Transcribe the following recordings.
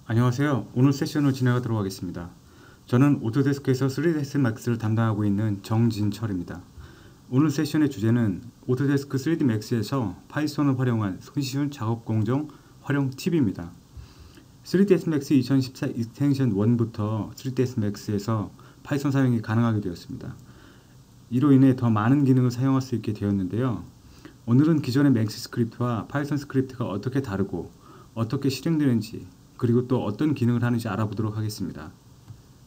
안녕하세요. 오늘 세션을 진행하도록 하겠습니다. 저는 오토데스크에서 3ds max를 담당하고 있는 정진철입니다. 오늘 세션의 주제는 오토데스크 3D max에서 파이썬을 활용한 손쉬운 작업 공정 활용 팁입니다. 3ds max 2014 익스텐션 1부터 3ds max에서 파이썬 사용이 가능하게 되었습니다. 이로 인해 더 많은 기능을 사용할 수 있게 되었는데요. 오늘은 기존의 맥스 스크립트와 파이썬 스크립트가 어떻게 다르고 어떻게 실행되는지 그리고 또 어떤 기능을 하는지 알아보도록 하겠습니다.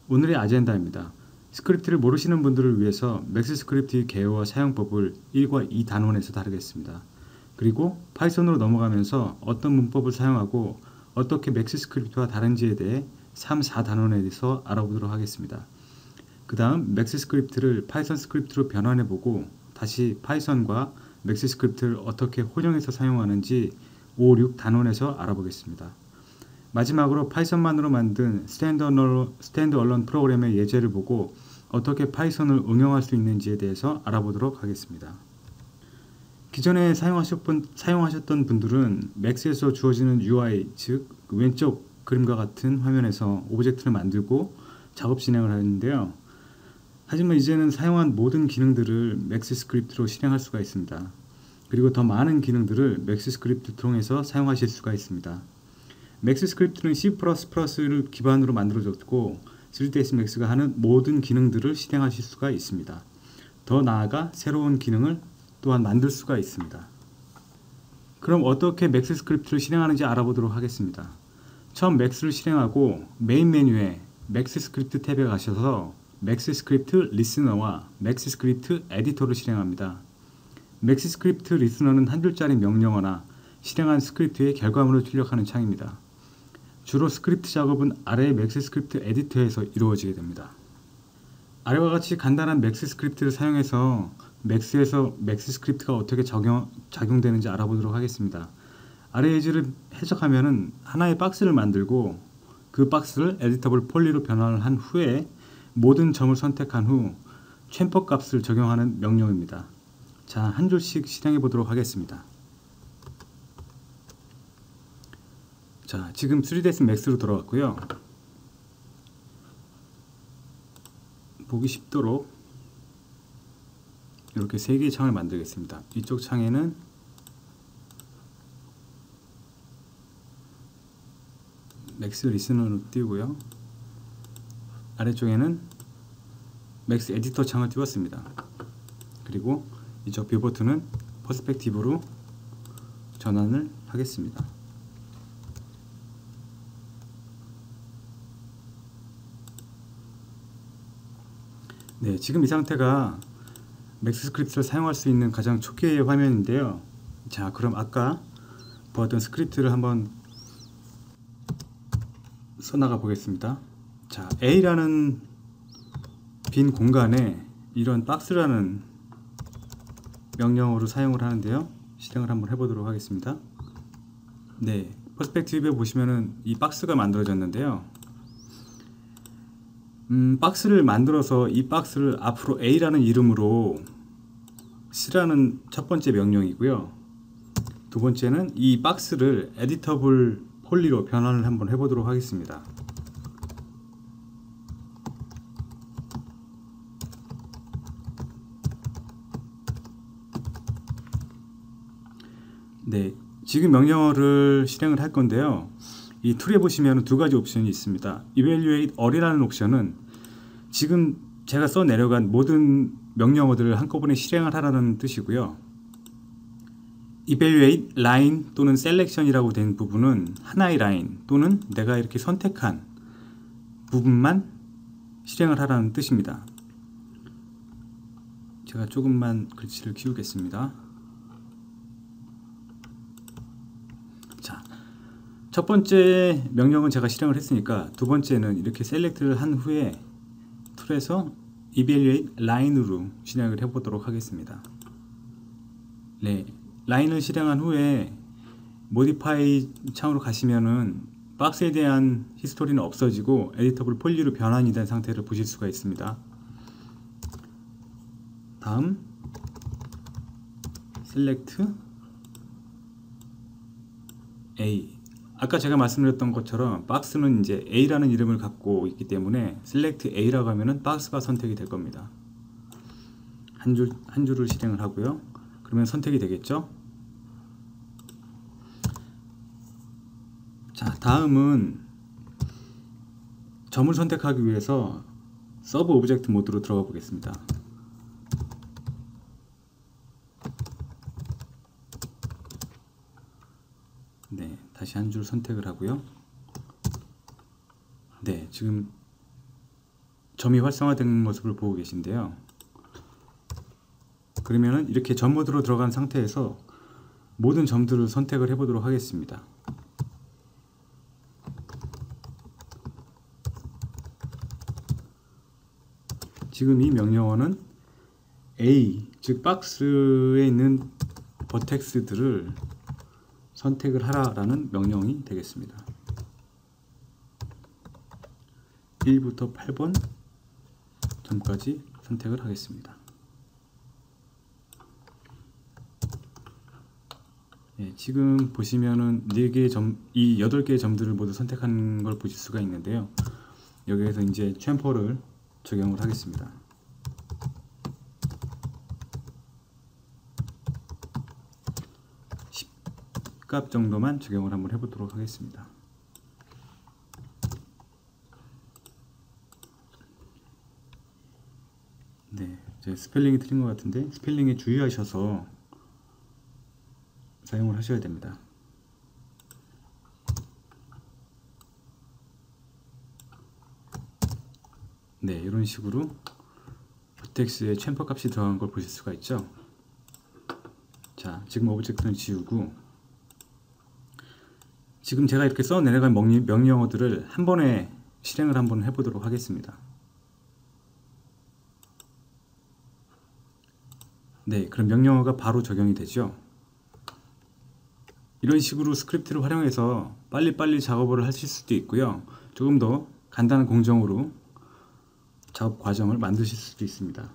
오늘의 아젠다입니다. 스크립트를 모르시는 분들을 위해서 맥스 스크립트의 개요와 사용법을 1과 2 단원에서 다루겠습니다. 그리고 파이썬으로 넘어가면서 어떤 문법을 사용하고 어떻게 맥스 스크립트와 다른지에 대해 3, 4 단원에서 알아보도록 하겠습니다. 그 다음 맥스 스크립트를 파이썬 스크립트로 변환해보고 다시 파이썬과 맥스 스크립트를 어떻게 혼용해서 사용하는지 5, 6 단원에서 알아보겠습니다. 마지막으로 파이썬만으로 만든 스탠드얼론 프로그램의 예제를 보고 어떻게 파이썬을 응용할 수 있는지에 대해서 알아보도록 하겠습니다. 기존에 사용하셨던 분들은 맥스에서 주어지는 UI, 즉 왼쪽 그림과 같은 화면에서 오브젝트를 만들고 작업 진행을 하는데요. 하지만 이제는 사용한 모든 기능들을 맥스 스크립트로 실행할 수가 있습니다. 그리고 더 많은 기능들을 맥스 스크립트 통해서 사용하실 수가 있습니다. 맥스 스크립트는 C++를 기반으로 만들어졌고 3ds max가 하는 모든 기능들을 실행하실 수가 있습니다. 더 나아가 새로운 기능을 또한 만들 수가 있습니다. 그럼 어떻게 맥스 스크립트를 실행하는지 알아보도록 하겠습니다. 처음 맥스를 실행하고 메인 메뉴에 맥스 스크립트 탭에 가셔서 맥스 스크립트 리스너와 맥스 스크립트 에디터를 실행합니다. 맥스 스크립트 리스너는 한 줄짜리 명령어나 실행한 스크립트의 결과물을 출력하는 창입니다. 주로 스크립트 작업은 아래의 맥스 스크립트 에디터에서 이루어지게 됩니다. 아래와 같이 간단한 맥스 스크립트를 사용해서 맥스에서 맥스 스크립트가 어떻게 작용되는지 알아보도록 하겠습니다. 아래 예제를 해석하면 하나의 박스를 만들고 그 박스를 에디터블 폴리로 변환을 한 후에 모든 점을 선택한 후 챔퍼 값을 적용하는 명령입니다. 자, 한 줄씩 실행해 보도록 하겠습니다. 자, 지금 3ds max로 들어왔고요. 보기 쉽도록 이렇게 3개의 창을 만들겠습니다. 이쪽 창에는 맥스 리스너로 띄우고요. 아래쪽에는 맥스 에디터 창을 띄웠습니다. 그리고 이쪽 뷰 버튼은 퍼스펙티브로 전환을 하겠습니다. 네, 지금 이 상태가 맥스 스크립트를 사용할 수 있는 가장 초기의 화면인데요. 자, 그럼 아까 보았던 스크립트를 한번 써나가 보겠습니다. 자, A라는 빈 공간에 이런 박스라는 명령어로 사용을 하는데요. 실행을 한번 해보도록 하겠습니다. 네, 퍼스펙티브에 보시면은 이 박스가 만들어졌는데요. 박스를 만들어서 이 박스를 앞으로 A라는 이름으로 쓰라는 첫 번째 명령이고요. 두 번째는 이 박스를 에디터블 폴리로 변환을 한번 해보도록 하겠습니다. 네, 지금 명령어를 실행을 할 건데요. 이 툴에 보시면 두 가지 옵션이 있습니다. Evaluate All이라는 옵션은 지금 제가 써 내려간 모든 명령어들을 한꺼번에 실행을 하라는 뜻이고요. Evaluate Line 또는 Selection이라고 된 부분은 하나의 라인 또는 내가 이렇게 선택한 부분만 실행을 하라는 뜻입니다. 제가 조금만 글씨를 키우겠습니다. 자, 첫 번째 명령은 제가 실행을 했으니까 두 번째는 이렇게 셀렉트를 한 후에 툴에서 Evaluate Line으로 실행을 해보도록 하겠습니다. 네, 라인을 실행한 후에 Modify 창으로 가시면은 박스에 대한 히스토리는 없어지고 에디터블 폴리로 변환이 된 상태를 보실 수가 있습니다. 다음 Select A 아까 제가 말씀드렸던 것처럼 박스는 이제 A라는 이름을 갖고 있기 때문에 select A라고 하면은 박스가 선택이 될 겁니다. 한 줄을 실행을 하고요. 그러면 선택이 되겠죠? 자, 다음은 점을 선택하기 위해서 서브 오브젝트 모드로 들어가 보겠습니다. 네, 다시 한 줄 선택을 하고요. 네, 지금 점이 활성화된 모습을 보고 계신데요. 그러면은 이렇게 점 모드로 들어간 상태에서 모든 점들을 선택을 해보도록 하겠습니다. 지금 이 명령어는 A, 즉 박스에 있는 버텍스들을 선택을 하라라는 명령이 되겠습니다. 1부터 8번 점까지 선택을 하겠습니다. 예, 지금 보시면은 4개의 점, 이 8개의 점들을 모두 선택한 걸 보실 수가 있는데요. 여기에서 이제 챔퍼를 적용을 하겠습니다. 10값 정도만 적용을 한번 해보도록 하겠습니다. 네, 제 스펠링이 틀린 것 같은데 스펠링에 주의하셔서 사용을 하셔야 됩니다. 네, 이런 식으로 버텍스에 챔퍼 값이 들어간 걸 보실 수가 있죠. 자, 지금 오브젝트는 지우고 지금 제가 이렇게 써 내려간 명령어들을 한 번에 실행을 한번 해보도록 하겠습니다. 네, 그럼 명령어가 바로 적용이 되죠. 이런 식으로 스크립트를 활용해서 빨리빨리 작업을 하실 수도 있고요. 조금 더 간단한 공정으로 작업 과정을 만드실 수도 있습니다.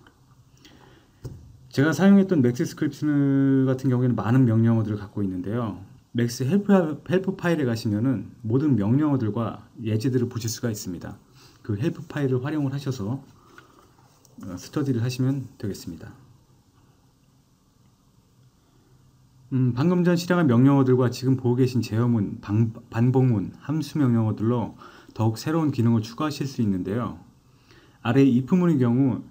제가 사용했던 맥스 스크립트 같은 경우에는 많은 명령어들을 갖고 있는데요. 맥스 헬프 파일에 가시면은 모든 명령어들과 예제들을 보실 수가 있습니다. 그 헬프 파일을 활용을 하셔서 스터디를 하시면 되겠습니다. 방금 전 실행한 명령어들과 지금 보고 계신 제어문, 반복문, 함수 명령어들로 더욱 새로운 기능을 추가하실 수 있는데요. 아래 if문의 경우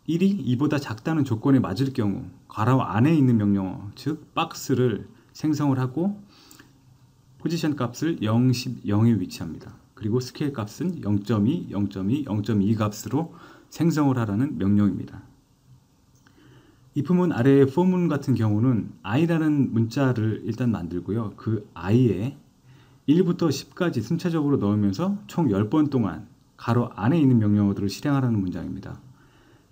1이 2보다 작다는 조건에 맞을 경우 괄호 안에 있는 명령어, 즉 박스를 생성을 하고 포지션 값을 0, 10, 0에 위치합니다. 그리고 스케일 값은 0.2, 0.2, 0.2 값으로 생성을 하라는 명령입니다. if문 아래의 for문 같은 경우는 i라는 문자를 일단 만들고요. 그 i에 1부터 10까지 순차적으로 넣으면서 총 10번 동안 가로 안에 있는 명령어들을 실행하라는 문장입니다.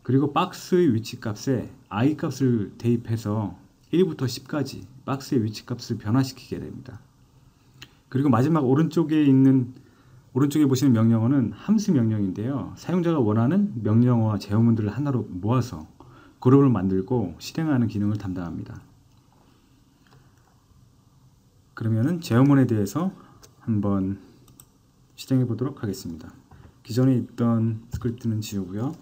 그리고 박스의 위치 값에 i 값을 대입해서 1부터 10까지 박스의 위치 값을 변화시키게 됩니다. 그리고 마지막 오른쪽에 보시는 명령어는 함수 명령인데요. 사용자가 원하는 명령어와 제어문들을 하나로 모아서 그룹을 만들고 실행하는 기능을 담당합니다. 그러면은 제어문에 대해서 한번 실행해 보도록 하겠습니다. 기존에 있던 스크립트는 지우고요.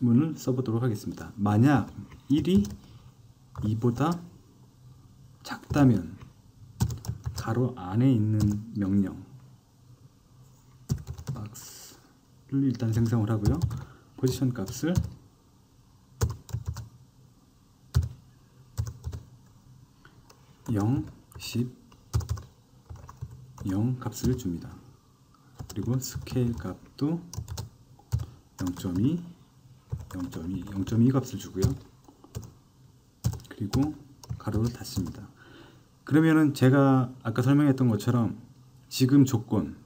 if문을 써보도록 하겠습니다. 만약 1이 2보다 작다면 가로 안에 있는 명령 박스를 일단 생성을 하고요. 포지션 값을 0, 10, 0 값을 줍니다. 그리고 스케일 값도 0.2, 0.2, 0.2 값을 주고요. 그리고 가로를 닫습니다. 그러면은 제가 아까 설명했던 것처럼 지금 조건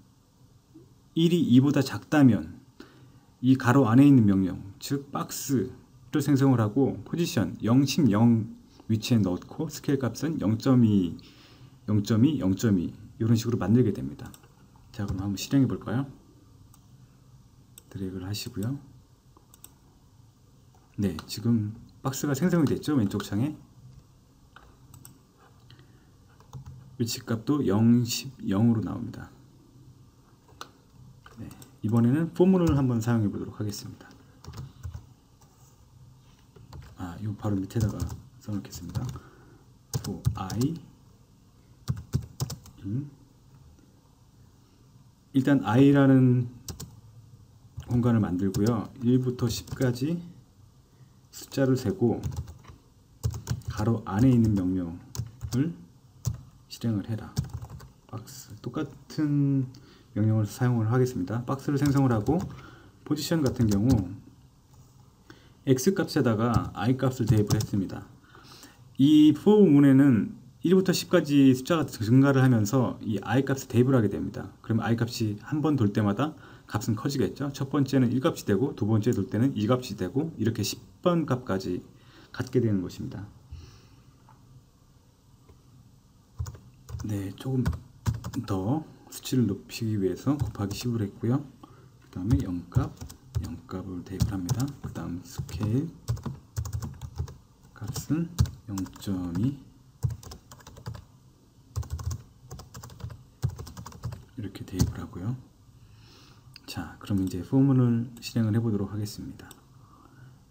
1이 2보다 작다면 이 가로 안에 있는 명령, 즉 박스를 생성을 하고 포지션 0, 10, 0 위치에 넣고 스케일 값은 0.2, 0.2, 0.2 이런 식으로 만들게 됩니다. 자, 그럼 한번 실행해 볼까요? 드래그를 하시고요. 네, 지금 박스가 생성이 됐죠? 왼쪽 창에. 위치값도 0, 10, 0으로 나옵니다. 네, 이번에는 포문을 한번 사용해 보도록 하겠습니다. 이 바로 밑에다가 써놓겠습니다. for I 일단 i라는 공간을 만들고요. 1부터 10까지 숫자를 세고 가로 안에 있는 명령을 실행을 해라. 박스 똑같은 명령을 사용을 하겠습니다. 박스를 생성을 하고 포지션 같은 경우 x 값에다가 i 값을 대입을 했습니다. 이 for 문에는 1부터 10까지 숫자가 증가를 하면서 이 i 값을 대입을 하게 됩니다. 그럼 i 값이 한 번 돌 때마다 값은 커지겠죠. 첫 번째는 1값이 되고 두 번째 돌 때는 2값이 되고 이렇게 10번 값까지 갖게 되는 것입니다. 네, 조금 더 수치를 높이기 위해서 곱하기 10을 했고요. 그 다음에 0값을 대입을 합니다. 그 다음 스케일 값은 0.2 이렇게 대입을 하고요. 자, 그럼 이제 포문을 실행을 해 보도록 하겠습니다.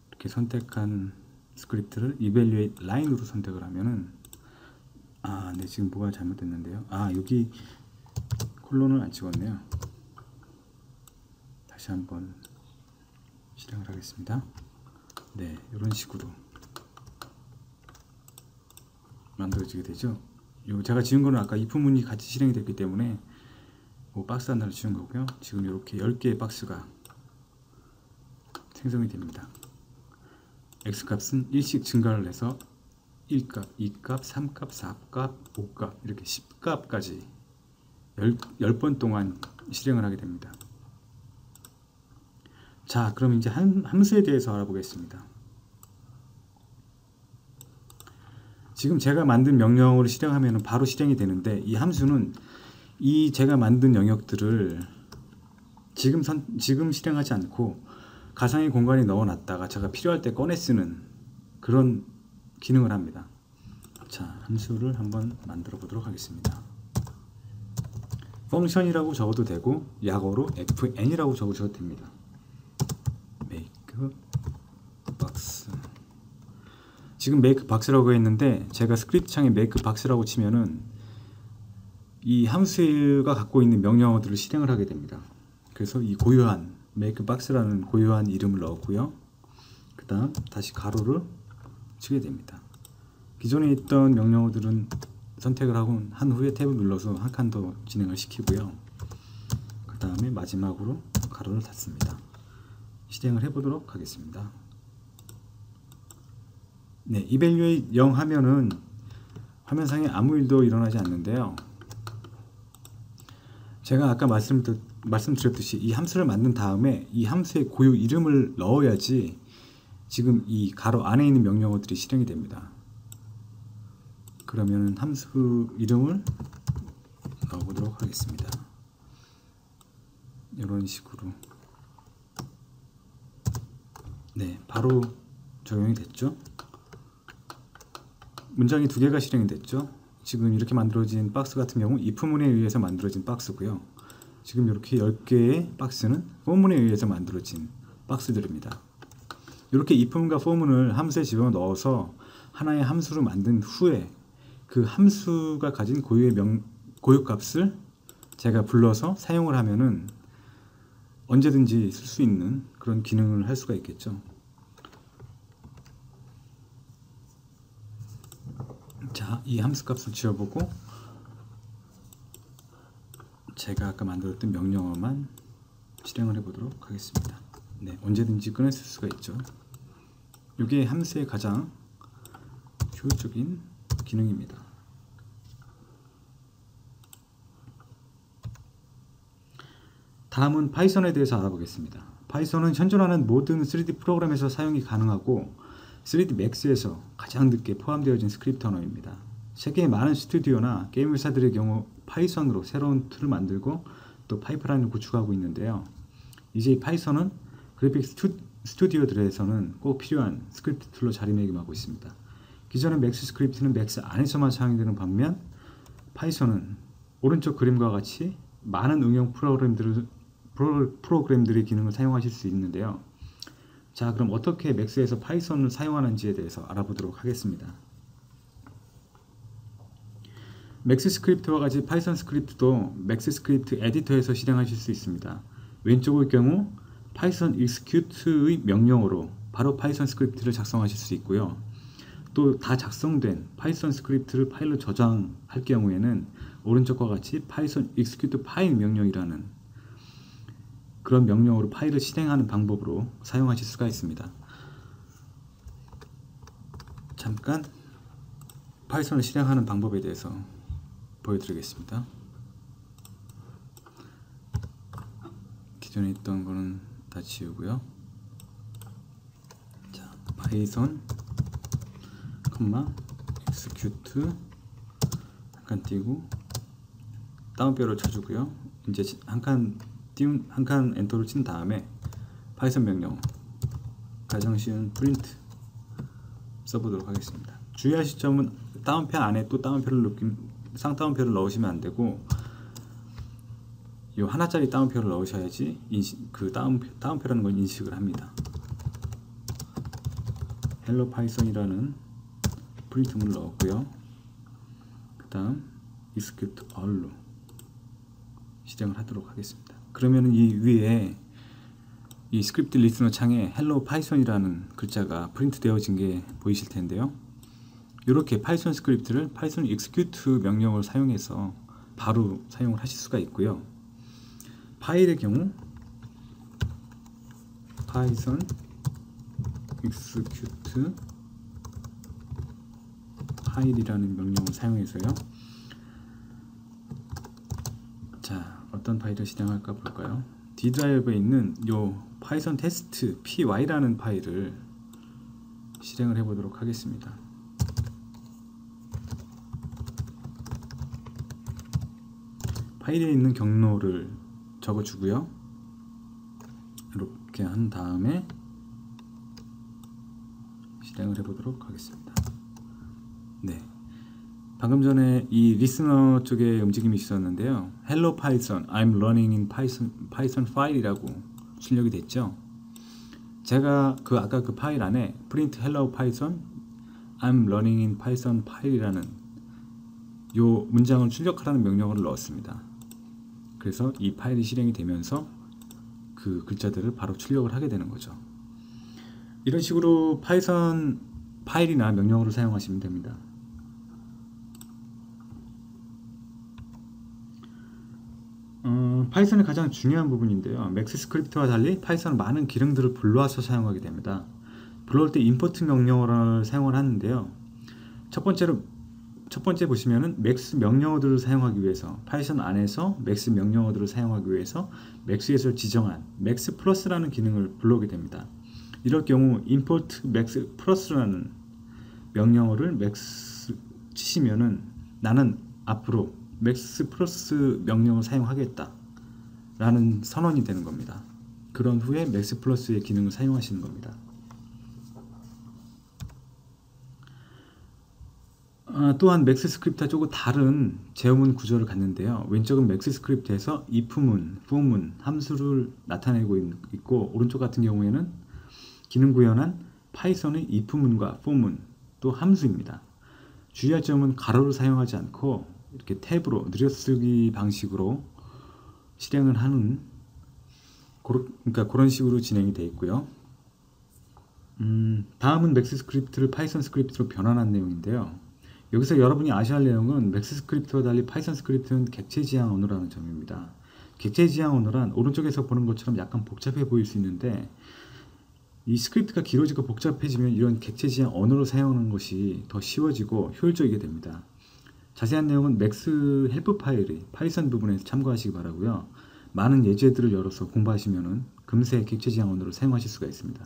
이렇게 선택한 스크립트를 evaluate line으로 선택을 하면은 네, 지금 뭐가 잘못됐는데요. 여기 콜론을 안 찍었네요. 다시 한번 실행을 하겠습니다. 네, 이런 식으로 만들어지게 되죠. 제가 지은 거는 아까 if 문이 같이 실행이 됐기 때문에 박스 하나를 지운 거고요. 지금 이렇게 10개의 박스가 생성이 됩니다. x값은 1씩 증가를 해서 1값, 2값, 3값, 4값, 5값 이렇게 10값까지 10번 동안 실행을 하게 됩니다. 자, 그럼 이제 함수에 대해서 알아보겠습니다. 지금 제가 만든 명령을 실행하면 바로 실행이 되는데 이 함수는 이 제가 만든 영역들을 지금 실행하지 않고 가상의 공간에 넣어놨다가 제가 필요할 때 꺼내 쓰는 그런 기능을 합니다. 자, 함수를 한번 만들어 보도록 하겠습니다. 펑션이라고 적어도 되고 약어로 fn이라고 적으셔도 됩니다. make box. 지금 make box라고 했는데 제가 스크립트 창에 make box라고 치면은 이 함수가 갖고 있는 명령어들을 실행을 하게 됩니다. 그래서 이 고유한 make box라는 고유한 이름을 넣었고요. 그 다음 다시 가로를 치게 됩니다. 기존에 있던 명령어들은 선택을 하고 한 후에 탭을 눌러서 한 칸 더 진행을 시키고요. 그 다음에 마지막으로 가로를 닫습니다. 실행을 해보도록 하겠습니다. 네, evaluate 0 하면은 화면상에 아무 일도 일어나지 않는데요. 제가 아까 말씀드렸듯이 이 함수를 만든 다음에 이 함수의 고유 이름을 넣어야지 지금 이 가로 안에 있는 명령어들이 실행이 됩니다. 그러면 함수 이름을 넣어보도록 하겠습니다. 이런 식으로. 네, 바로 적용이 됐죠. 문장이 두 개가 실행이 됐죠. 지금 이렇게 만들어진 박스 같은 경우 if문에 의해서 만들어진 박스고요. 지금 이렇게 10개의 박스는 for문에 의해서 만들어진 박스들입니다. 이렇게 if문과 for문을 함수에 집어넣어서 하나의 함수를 만든 후에 그 함수가 가진 고유값을 제가 불러서 사용을 하면은 언제든지 쓸 수 있는 그런 기능을 할 수가 있겠죠. 자, 이 함수 값을 지워보고 제가 아까 만들었던 명령어만 실행을 해보도록 하겠습니다. 네, 언제든지 꺼내 쓸 수가 있죠. 이게 함수의 가장 효율적인 기능입니다. 다음은 파이썬에 대해서 알아보겠습니다. 파이썬은 현존하는 모든 3D 프로그램에서 사용이 가능하고 3D Max에서 가장 늦게 포함되어진 스크립트 언어입니다. 세계의 많은 스튜디오나 게임 회사들의 경우 파이썬으로 새로운 툴을 만들고 또 파이프라인을 구축하고 있는데요. 이제 파이썬은 그래픽 스튜디오들에서는 꼭 필요한 스크립트 툴로 자리매김하고 있습니다. 기존의 맥스 스크립트는 맥스 안에서만 사용되는 반면 파이썬은 오른쪽 그림과 같이 많은 응용 프로그램들의 기능을 사용하실 수 있는데요. 자, 그럼 어떻게 맥스에서 파이썬을 사용하는지에 대해서 알아보도록 하겠습니다. 맥스 스크립트와 같이 파이썬 스크립트도 맥스 스크립트 에디터에서 실행하실 수 있습니다. 왼쪽의 경우 파이썬 execute의 명령어로 바로 파이썬 스크립트를 작성하실 수 있고요. 또 다 작성된 파이썬 스크립트를 파일로 저장할 경우에는 오른쪽과 같이 파이썬 execute 파일 명령이라는 그런 명령으로 파일을 실행하는 방법으로 사용하실 수가 있습니다. 잠깐 파이썬을 실행하는 방법에 대해서 보여드리겠습니다. 기존에 있던 거는 다 지우고요. 자, 파이썬 execute 한 칸 띄고 다운표를 쳐주고요. 이제 한 칸 엔터를 친 다음에 파이썬 명령 가장 쉬운 프린트 써보도록 하겠습니다. 주의하실 점은 다운표 안에 또 쌍따옴표를 넣으시면 안 되고 이 하나짜리 다운표를 넣으셔야지 그 다운표라는 걸 인식을 합니다. 헬로 파이썬이라는 프린트문을 넣었고요. 그 다음 execute all로 실행을 하도록 하겠습니다. 그러면 이 위에 이 스크립트 리스너 창에 헬로 파이썬이라는 글자가 프린트 되어진 게 보이실 텐데요. 이렇게 파이썬 스크립트를 파이썬 execute 명령을 사용해서 바로 사용을 하실 수가 있고요. 파일의 경우 파이썬 execute 파일이라는 명령을 사용해서요. 자, 어떤 파일을 실행할까 볼까요? D 드라이브에 있는 요 파이썬 테스트 py라는 파일을 실행을 해보도록 하겠습니다. 파일에 있는 경로를 적어주고요. 이렇게 한 다음에 실행을 해보도록 하겠습니다. 네, 방금 전에 이 리스너 쪽에 움직임이 있었는데요. Hello Python, I'm running in Python file이라고 출력이 됐죠. 제가 아까 그 파일 안에 print Hello Python, I'm running in Python file이라는 요 문장을 출력하라는 명령어를 넣었습니다. 그래서 이 파일이 실행이 되면서 그 글자들을 바로 출력을 하게 되는 거죠. 이런 식으로 파이썬 파일이나 명령어를 사용하시면 됩니다. 파이썬의 가장 중요한 부분인데요. 맥스 스크립트와 달리 파이썬은 많은 기능들을 불러와서 사용하게 됩니다. 불러올 때 import 명령어를 사용을 하는데요. 첫 번째 보시면은 맥스 명령어들을 사용하기 위해서 파이썬 안에서 맥스 명령어들을 사용하기 위해서 맥스에서 지정한 맥스 플러스라는 기능을 불러오게 됩니다. 이럴 경우 import max 플러스라는 명령어를 맥스 치시면은 나는 앞으로 맥스 플러스 명령을 사용하겠다 라는 선언이 되는 겁니다. 그런 후에 맥스 플러스의 기능을 사용하시는 겁니다. 또한 맥스 스크립트와 조금 다른 제어문 구조를 갖는데요. 왼쪽은 맥스 스크립트에서 if문, for문, 함수를 나타내고 있고 오른쪽 같은 경우에는 기능 구현한 파이썬의 if문과 for문, 또 함수입니다. 주의할 점은 가로를 사용하지 않고 이렇게 탭으로 느려쓰기 방식으로 실행을 하는 그러니까 그런 식으로 진행이 되어 있고요. 다음은 맥스 스크립트를 파이썬 스크립트로 변환한 내용인데요. 여기서 여러분이 아셔야 할 내용은 맥스 스크립트와 달리 파이썬 스크립트는 객체 지향 언어라는 점입니다. 객체 지향 언어란 오른쪽에서 보는 것처럼 약간 복잡해 보일 수 있는데 이 스크립트가 길어지고 복잡해지면 이런 객체 지향 언어를 사용하는 것이 더 쉬워지고 효율적이게 됩니다. 자세한 내용은 맥스 헬프 파일의 파이썬 부분에서 참고하시기 바라고요. 많은 예제들을 열어서 공부하시면 금세 객체 지향 언어를 사용하실 수가 있습니다.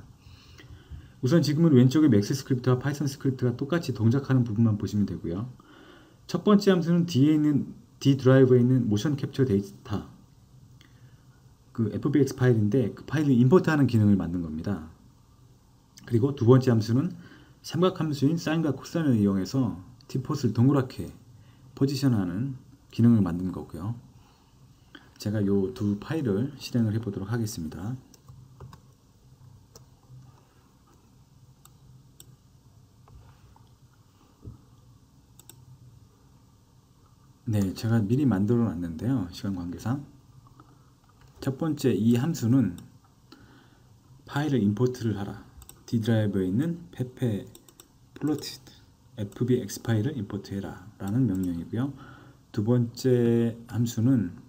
우선 지금은 왼쪽의 맥스 스크립트와 파이썬 스크립트가 똑같이 동작하는 부분만 보시면 되고요. 첫 번째 함수는 D 드라이브에 있는 모션 캡처 데이터 그 FBX 파일인데 그 파일을 임포트하는 기능을 만든 겁니다. 그리고 두 번째 함수는 삼각 함수인 사인과 코사인을 이용해서 tpot을 동그랗게 포지션하는 기능을 만든 거고요. 제가 요 두 파일을 실행을 해 보도록 하겠습니다. 네, 제가 미리 만들어 놨는데요. 시간 관계상 첫 번째 이 함수는 파일을 임포트를 하라. D 드라이브에 있는 pepe plotted fbx 파일을 임포트해라 라는 명령이고요. 두 번째 함수는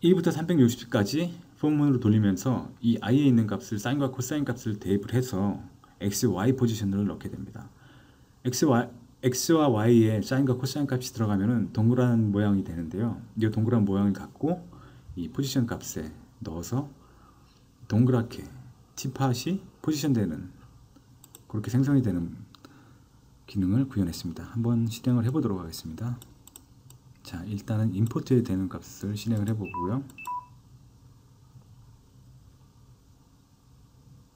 1부터 360까지 포문으로 돌리면서 이 i에 있는 값을 사인과 코사인 값을 대입을 해서 x, y 포지션을 넣게 됩니다. x와 y에 사인과 코사인 값이 들어가면은 동그란 모양이 되는데요. 이 동그란 모양을 갖고 이 포지션 값에 넣어서 동그랗게 t팟이 포지션되는 그렇게 생성이 되는 기능을 구현했습니다. 한번 실행을 해보도록 하겠습니다. 자, 일단은 임포트에 되는 값을 실행을 해보고요.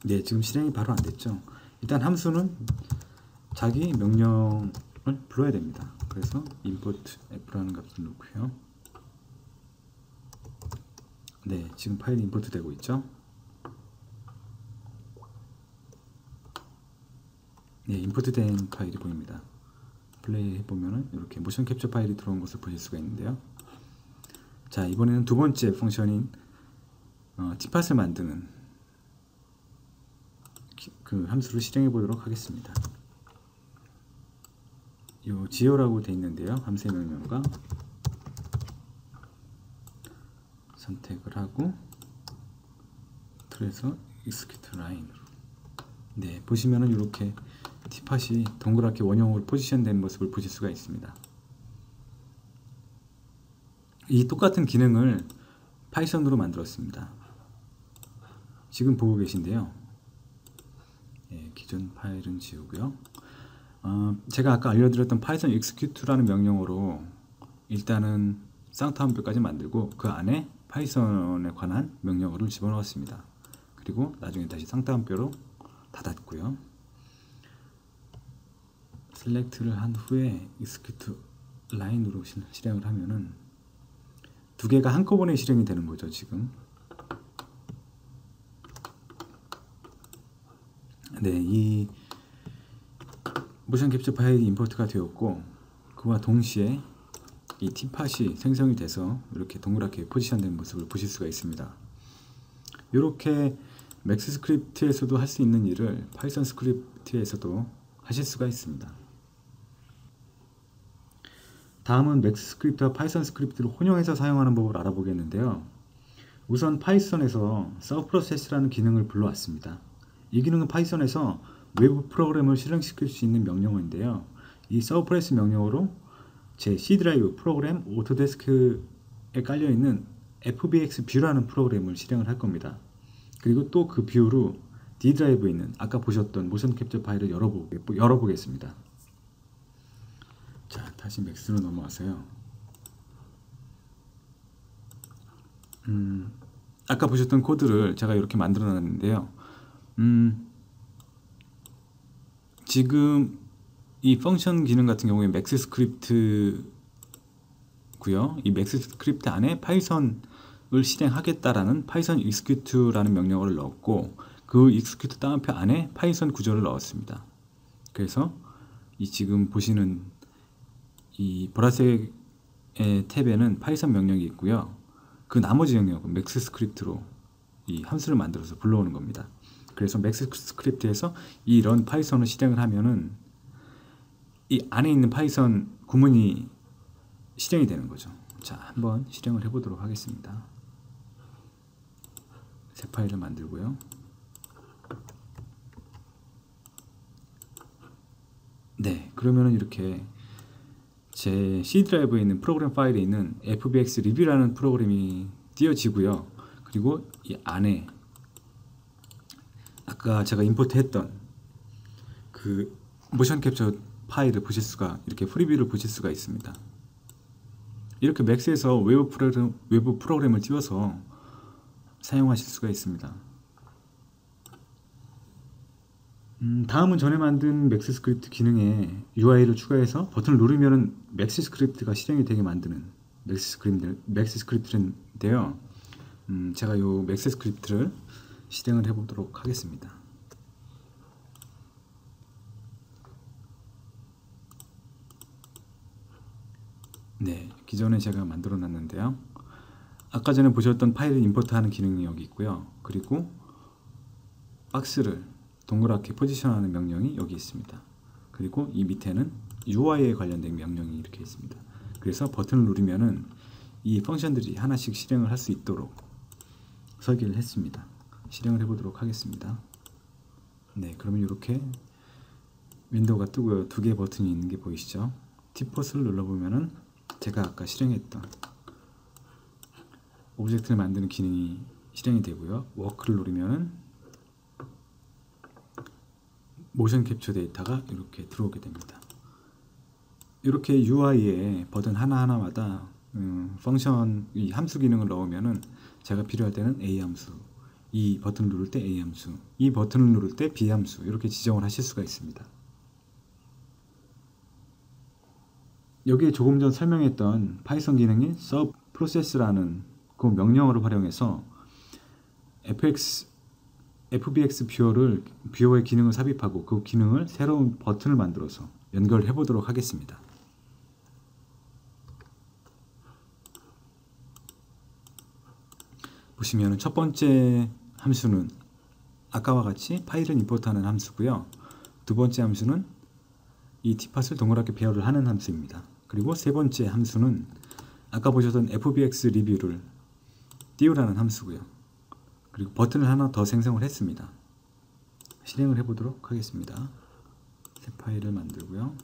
네, 지금 실행이 바로 안 됐죠. 일단 함수는 자기 명령을 불러야 됩니다. 그래서 import f라는 값을 넣고요. 네, 지금 파일이 임포트 되고 있죠. 네, 임포트 된 파일이 보입니다. 플레이 해보면은 이렇게 모션 캡처 파일이 들어온 것을 보실 수가 있는데요. 자, 이번에는 두 번째 펑션인 t팟을 만드는 그 함수를 실행해 보도록 하겠습니다. 요 geo라고 되어 있는데요. 함수의 명령과 선택을 하고 틀에서 execute line으로. 네, 보시면은 이렇게 t팟이 동그랗게 원형으로 포지션된 모습을 보실 수가 있습니다. 이 똑같은 기능을 파이썬으로 만들었습니다. 지금 보고 계신데요. 네, 기존 파일은 지우고요. 제가 아까 알려드렸던 파이썬 execute라는 명령어로 일단은 쌍따옴표까지 만들고 그 안에 파이썬에 관한 명령어를 집어넣었습니다. 그리고 나중에 다시 쌍따옴표로 닫았고요. 셀렉트를 한 후에 execute line으로 실행을 하면은 두 개가 한꺼번에 실행이 되는 거죠. 지금 네, 이 모션 캡처 파일이 임포트가 되었고 그와 동시에 이 t팟이 생성이 돼서 이렇게 동그랗게 포지션된 모습을 보실 수가 있습니다. 이렇게 맥스 스크립트에서도 할 수 있는 일을 파이썬 스크립트에서도 하실 수가 있습니다. 다음은 맥스 스크립트와 파이썬 스크립트를 혼용해서 사용하는 법을 알아보겠는데요. 우선 파이썬에서 서브프로세스라는 기능을 불러왔습니다. 이 기능은 파이썬에서 외부 프로그램을 실행시킬 수 있는 명령어인데요. 이 서브프로세스 명령어로 제 C 드라이브 프로그램 오토데스크에 깔려있는 FBX 뷰라는 프로그램을 실행을 할 겁니다. 그리고 또 그 뷰로 D 드라이브에 있는 아까 보셨던 모션 캡처 파일을 열어보겠습니다. 자, 다시 맥스로 넘어와서요. 아까 보셨던 코드를 제가 이렇게 만들어 놨는데요. 지금 이 펑션 기능 같은 경우에 맥스 스크립트고요. 이 맥스 스크립트 안에 파이썬을 실행하겠다라는 파이썬 execute라는 명령어를 넣었고 그 execute 따옴표 안에 파이썬 구조를 넣었습니다. 그래서 이 지금 보시는 이 보라색의 탭에는 파이썬 명령이 있고요. 그 나머지 영역은 맥스 스크립트로 이 함수를 만들어서 불러오는 겁니다. 그래서 맥스 스크립트에서 이 run 파이썬을 실행을 하면은 이 안에 있는 파이썬 구문이 실행이 되는 거죠. 자, 한번 실행을 해보도록 하겠습니다. 새 파일을 만들고요. 네, 그러면은 이렇게 제 C 드라이브에 있는 프로그램 파일에 있는 fbx 리뷰라는 프로그램이 띄어지고요. 그리고 이 안에 아까 제가 임포트했던 그 모션 캡처 파일을 보실 수가 이렇게 프리뷰를 보실 수가 있습니다. 이렇게 맥스에서 외부 프로그램을 띄워서 사용하실 수가 있습니다. 다음은 전에 만든 맥스 스크립트 기능에 UI를 추가해서 버튼을 누르면은 맥스 스크립트가 실행이 되게 만드는 맥스 스크립트인데요. 제가 요 맥스 스크립트를 실행을 해보도록 하겠습니다. 네, 기존에 제가 만들어 놨는데요. 아까 전에 보셨던 파일을 임포트하는 기능이 여기 있고요. 그리고 박스를 동그랗게 포지션하는 명령이 여기 있습니다. 그리고 이 밑에는 UI에 관련된 명령이 이렇게 있습니다. 그래서 버튼을 누르면은 이 펑션들이 하나씩 실행을 할 수 있도록 설계를 했습니다. 실행을 해보도록 하겠습니다. 네, 그러면 이렇게 윈도우가 뜨고요. 두 개의 버튼이 있는 게 보이시죠? T폿을 눌러보면은 제가 아까 실행했던 오브젝트를 만드는 기능이 실행이 되고요. 워크를 누르면은 모션 캡처 데이터가 이렇게 들어오게 됩니다. 이렇게 UI에 버튼 하나하나마다 펑션, 이 함수 기능을 넣으면은 제가 필요할 때는 A 함수, 이 버튼을 누를 때 A 함수, 이 버튼을 누를 때 B 함수 이렇게 지정을 하실 수가 있습니다. 여기에 조금 전 설명했던 파이썬 기능인 sub process라는 그 명령어를 활용해서 FBX 뷰어의 기능을 삽입하고 그 기능을 새로운 버튼을 만들어서 연결해 보도록 하겠습니다. 보시면 첫 번째 함수는 아까와 같이 파일을 임포트하는 함수고요. 두 번째 함수는 이 T폿을 동그랗게 배열을 하는 함수입니다. 그리고 세 번째 함수는 아까 보셨던 FBX 리뷰를 띄우라는 함수고요. 그리고 버튼을 하나 더 생성을 했습니다. 실행을 해보도록 하겠습니다. 새 파일을 만들고요.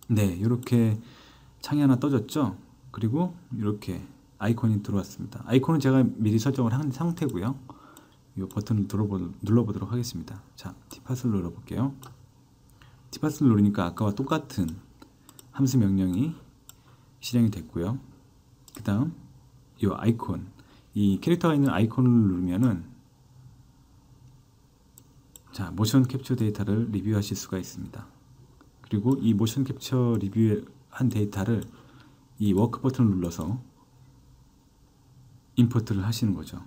네, 이렇게 창이 하나 떠졌죠. 그리고 이렇게 아이콘이 들어왔습니다. 아이콘은 제가 미리 설정을 한 상태고요. 이 버튼을 눌러보도록 하겠습니다. 자, T폿을 눌러볼게요. T폿을 누르니까 아까와 똑같은 함수 명령이 실행이 됐고요. 그 다음 이 아이콘, 이 캐릭터가 있는 아이콘을 누르면은 자, 모션 캡처 데이터를 리뷰하실 수가 있습니다. 그리고 이 모션 캡처 리뷰한 데이터를 이 워크 버튼을 눌러서 임포트를 하시는 거죠.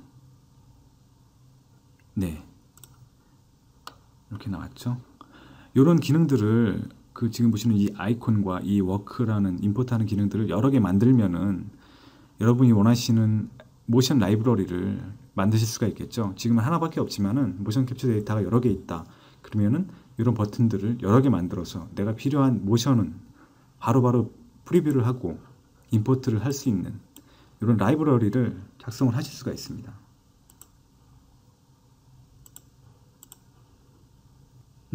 네, 이렇게 나왔죠. 이런 기능들을 지금 보시는 이 아이콘과 이 워크라는 임포트하는 기능들을 여러 개 만들면은 여러분이 원하시는 모션 라이브러리를 만드실 수가 있겠죠. 지금은 하나밖에 없지만은 모션 캡처 데이터가 여러 개 있다. 그러면은 이런 버튼들을 여러 개 만들어서 내가 필요한 모션은 바로바로 프리뷰를 하고 임포트를 할 수 있는 이런 라이브러리를 작성을 하실 수가 있습니다.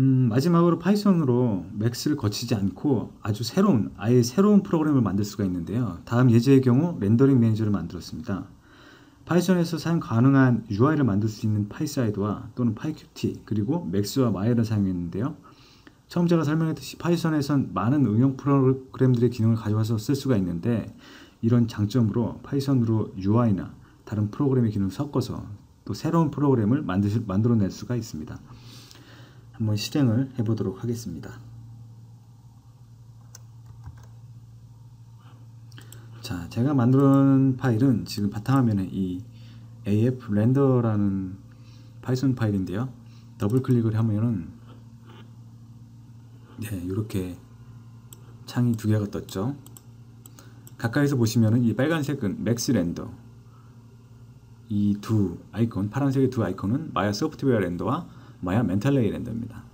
마지막으로 파이썬으로 맥스를 거치지 않고 아예 새로운 프로그램을 만들 수가 있는데요. 다음 예제의 경우 렌더링 매니저를 만들었습니다. 파이썬에서 사용 가능한 UI를 만들 수 있는 파이사이드와 또는 파이큐티 그리고 맥스와 마야를 사용했는데요. 처음 제가 설명했듯이 파이썬에선 많은 응용 프로그램들의 기능을 가져와서 쓸 수가 있는데 이런 장점으로 파이썬으로 UI나 다른 프로그램의 기능을 섞어서 또 새로운 프로그램을 만들어낼 수가 있습니다. 한번 실행을 해보도록 하겠습니다. 자, 제가 만든 파일은 지금 바탕화면에 이 AF 렌더라는 파이썬 파일인데요. 더블 클릭을 하면은 네, 이렇게 창이 두 개가 떴죠. 가까이서 보시면은 이 빨간색은 맥스 렌더, 이 두 아이콘, 파란색의 두 아이콘은 마야 소프트웨어 렌더와 마야 멘탈레이 렌더입니다.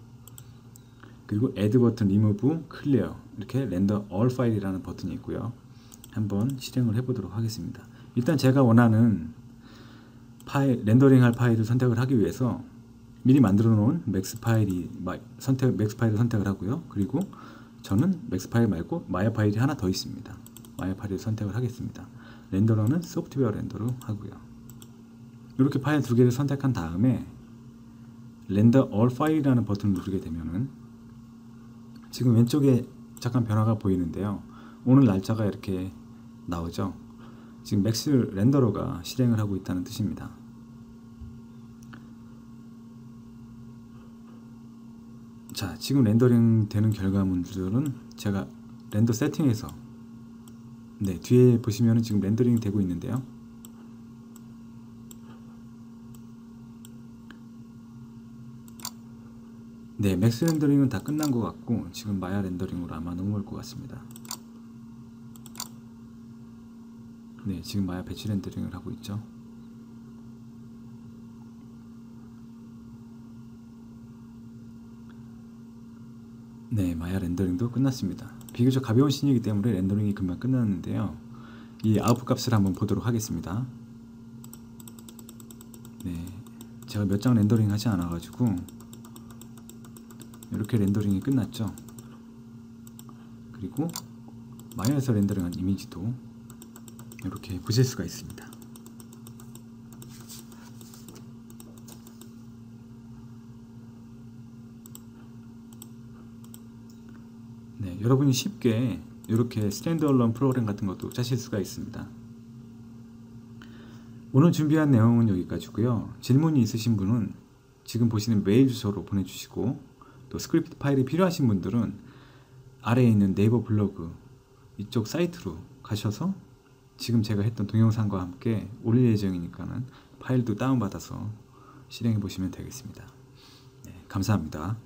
그리고 애드 버튼, 리무브, 클리어 이렇게 렌더 all 파일이라는 버튼이 있고요. 한번 실행을 해보도록 하겠습니다. 일단 제가 원하는 렌더링할 파일을 선택을 하기 위해서 미리 만들어 놓은 맥스 파일을 선택을 하고요. 그리고 저는 맥스 파일 말고 마야 파일이 하나 더 있습니다. 마야 파일을 선택을 하겠습니다. 렌더러는 소프트웨어 렌더로 하고요. 이렇게 파일 두 개를 선택한 다음에 렌더 all 파일이라는 버튼을 누르게 되면은 지금 왼쪽에 잠깐 변화가 보이는데요. 오늘 날짜가 이렇게 나오죠. 지금 맥스 렌더러가 실행을 하고 있다는 뜻입니다. 자, 지금 렌더링 되는 결과물들은 제가 렌더 세팅에서 뒤에 보시면 지금 렌더링 되고 있는데요. 맥스 렌더링은 다 끝난 것 같고 지금 마야 렌더링으로 아마 넘어올 것 같습니다. 지금 마야 배치 렌더링을 하고 있죠. 마야 렌더링도 끝났습니다. 비교적 가벼운 씬이기 때문에 렌더링이 금방 끝났는데요. 이 아웃풋 값을 한번 보도록 하겠습니다. 제가 몇 장 렌더링 하지 않아 가지고 이렇게 렌더링이 끝났죠. 그리고 마야에서 렌더링한 이미지도 이렇게 보실 수가 있습니다. 여러분이 쉽게 이렇게 스탠드얼론 프로그램 같은 것도 짜실 수가 있습니다. 오늘 준비한 내용은 여기까지고요. 질문이 있으신 분은 지금 보시는 메일 주소로 보내주시고, 또 스크립트 파일이 필요하신 분들은 아래에 있는 네이버 블로그 이쪽 사이트로 가셔서 지금 제가 했던 동영상과 함께 올릴 예정이니까는 파일도 다운받아서 실행해 보시면 되겠습니다. 감사합니다.